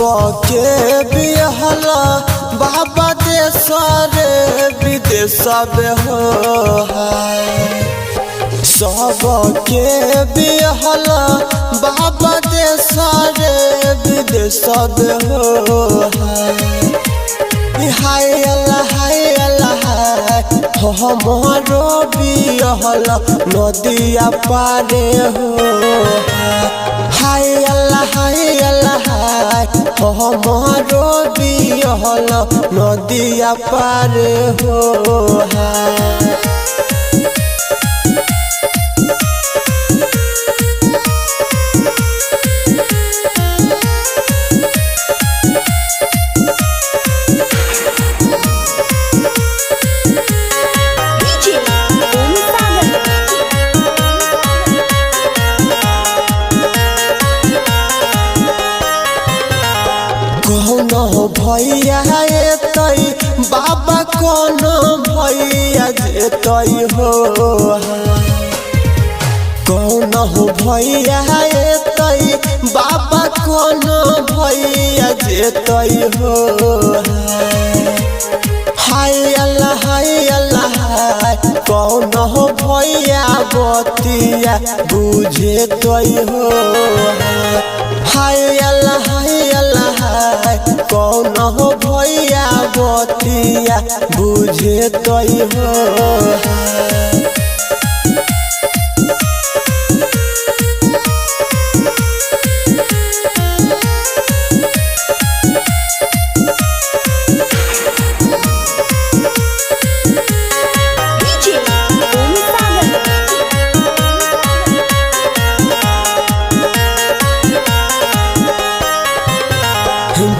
सबके बिहला बाबा देश रे विदेश हो सबके बिहला बाबा देश रे विदेश हो हाय अल्लाह हमारो बिहला नदिया पारे हो हाय अल्लाह हमारो बिहला नदिया पारे हो कौन भैया तई बाबा कौन भैया तई हो कौन भैया तई बाबा कौन भैया तई हो हाय अल्लाह कौन भैया बतिया बुझे तई हो हाय अल्लाह कौन भैया बतिया बुझे तई हो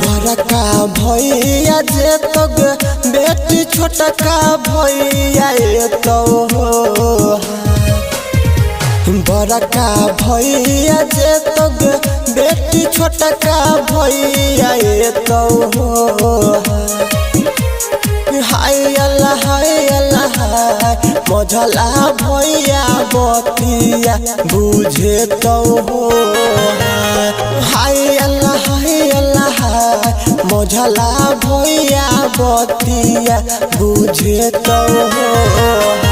बड़का भैया जे तग बेटी छोटका भैया तो हो बड़का भैया जे तग बेटी छोटका भैया तो हो हाय अल्लाह मझला भैया बतिया बुझे तो हो हाय अल्लाह मझला भैया बतिया बुझे तो हो।